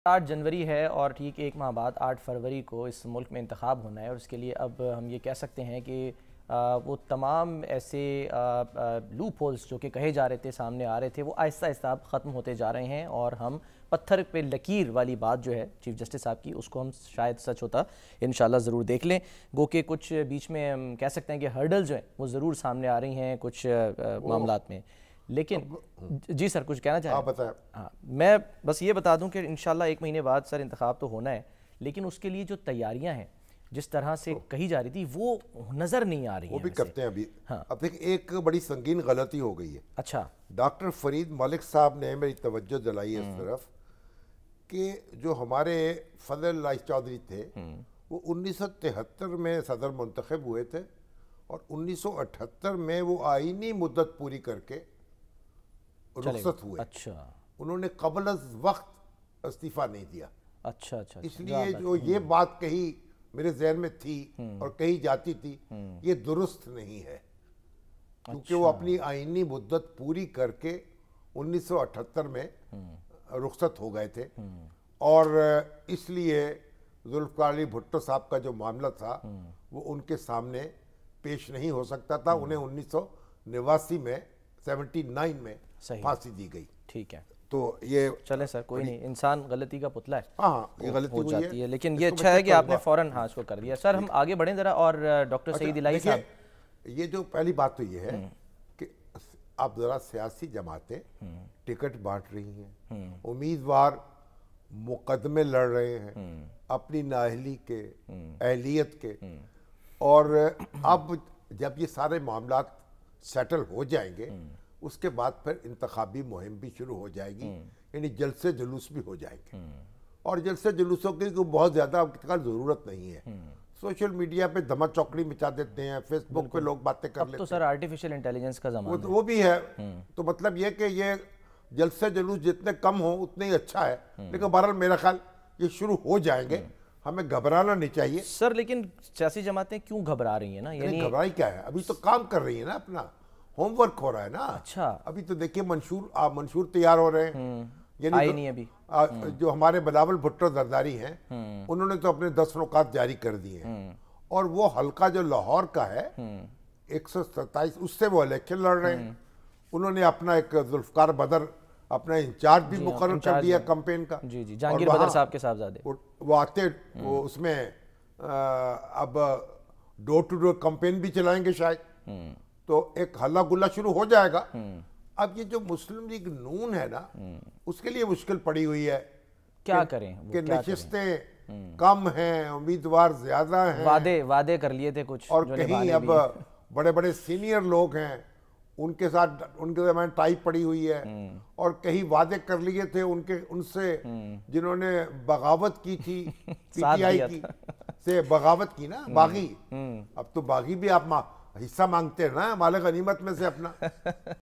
8 جنوری ہے اور ٹھیک ایک ماہ بعد 8 فروری کو اس ملک میں انتخاب ہونا ہے، اور اس کے لیے اب ہم یہ کہہ سکتے ہیں کہ وہ تمام ایسے لوپ ہولز جو کہ کہے جا رہے تھے، سامنے آ رہے تھے، وہ آہستہ آہستہ اب ختم ہوتے جا رہے ہیں، اور ہم پتھر پہ لکیر والی بات جو ہے چیف جسٹس صاحب کی، اس کو ہم شاید سچ ہوتا انشاءاللہ ضرور دیکھ لیں۔ گو کہ کچھ بیچ میں ہم کہہ سکتے ہیں کہ ہرڈل جو ہیں وہ ضرور سامنے آ رہی ہیں کچھ معاملات میں، لیکن جی سر کچھ کہنا چاہیں؟ آپ بتائیں۔ ہاں، میں بس یہ بتا دوں کہ انشاءاللہ 1 مہینے بعد سر انتخاب تو ہونا ہے، لیکن اس کے لیے جو تیاریاں ہیں جس طرح سے کہی جا رہی تھی وہ نظر نہیں آ رہی ہیں۔ وہ بھی کرتے ہیں ابھی۔ ہاں۔ اب دیکھ ایک بڑی سنگین غلطی ہو گئی ہے۔ اچھا۔ ڈاکٹر فرید ملک صاحب نے میری توجہ دلائی اس طرف کہ جو ہمارے فضل اللہ چودھری تھے وہ 1973 میں صدر منتخب ہوئے تھے، اور 1978 میں وہ آئینی مدت پوری کر کے رخصت ہوئے۔ اچھا۔ انہوں نے قبل از وقت استعفیٰ نہیں دیا۔ اچھا اچھا۔ اس لیے جو یہ بات کہی میرے ذہن میں تھی اور کہی جاتی تھی، یہ درست نہیں ہے، کیونکہ وہ اپنی آئینی مدت پوری کر کے 1978 میں رخصت ہو گئے تھے، اور اس لیے ذوالفقار علی بھٹو صاحب کا جو معاملہ تھا وہ ان کے سامنے پیش نہیں ہو سکتا تھا۔ انہیں 1989 میں 79 میں پھانسی دی گئی۔ ٹھیک ہے، تو یہ چلے سر کوئی نہیں، انسان غلطی کا پتلا ہے، ہاں یہ غلطی ہو ہوئی جاتی ہے، لیکن یہ اچھا ہے کہ آپ نے فوراً اس کو کر دیا۔ سر ہم آگے بڑھیں ذرا، اور ڈاکٹر سعید الہی صاحب، یہ جو پہلی بات تو یہ ہے کہ اب ذرا سیاسی جماعتیں ٹکٹ بانٹ رہی ہیں، امیدوار مقدمے لڑ رہے ہیں اپنی نااہلی کے، اہلیت کے، اور اب جب یہ سارے معاملات سیٹل ہو جائیں گے اس کے بعد پھر انتخابی مہم بھی شروع ہو جائے گی، یعنی جلسے جلوس بھی ہو جائیں گے، اور جلسے جلوسوں کی بہت زیادہ ضرورت نہیں ہے۔ سوشل میڈیا پہ دھما چوکڑی مچا دیتے ہیں، فیس بک پہ لوگ باتیں کر لیتے ہیں، تو سر آرٹیفیشل انٹیلیجنس کا زمانہ ہے، وہ بھی ہے۔ تو مطلب یہ کہ یہ جلسے جلوس جتنے کم ہوں اتنے ہی اچھا ہے، لیکن بہرحال میرا خیال یہ شروع ہو جائیں گے، ہمیں گھبرانا نہیں چاہیے۔ سر لیکن سیاسی جماعتیں کیوں گھبرا رہی ہیں نا؟ یعنی گھبرائی کیا ہے، ابھی تو کام کر رہی ہے نا، اپنا ہوم ورک ہو رہا ہے نا۔ اچھا، ابھی تو دیکھیے منشور تیار ہو رہے ہیں، آئی نہیں ابھی۔ جو ہمارے بلاول بھٹو زرداری ہیں انہوں نے تو اپنے 10 نکات جاری کر دیے ہیں، اور وہ حلقہ جو لاہور کا ہے 127 اس سے وہ الیکشن لڑ رہے ہیں۔ انہوں نے اپنا ایک ذوالفقار بدر اپنا انچارج بھی مقرر کر دیا کمپین کا۔ جی جی، جہانگیر بدر صاحب کے صاحبزادے وہ آتے وہ اس میں اب ڈور ٹو ڈور کمپین بھی چلائیں گے شاید، تو ایک ہلہ گلہ شروع ہو جائے گا۔ اب یہ جو مسلم لیگ نون ہے نا، اس کے لیے مشکل پڑی ہوئی ہے، کیا کریں کہ نشستیں کم ہیں، امیدوار زیادہ ہیں، وعدے کر لیے تھے کچھ، اور کہیں اب بڑے بڑے سینئر لوگ ہیں ان کے ساتھ ان کے درمیان ٹائی پڑی ہوئی ہے، اور کہیں وعدے کر لیے تھے ان سے جنہوں نے بغاوت کی تھی، پی ٹی آئی کی سے بغاوت کی نا، باغی۔ اب تو باغی بھی آپ حصہ مانگتے ہیں نا مال غنیمت میں سے اپنا،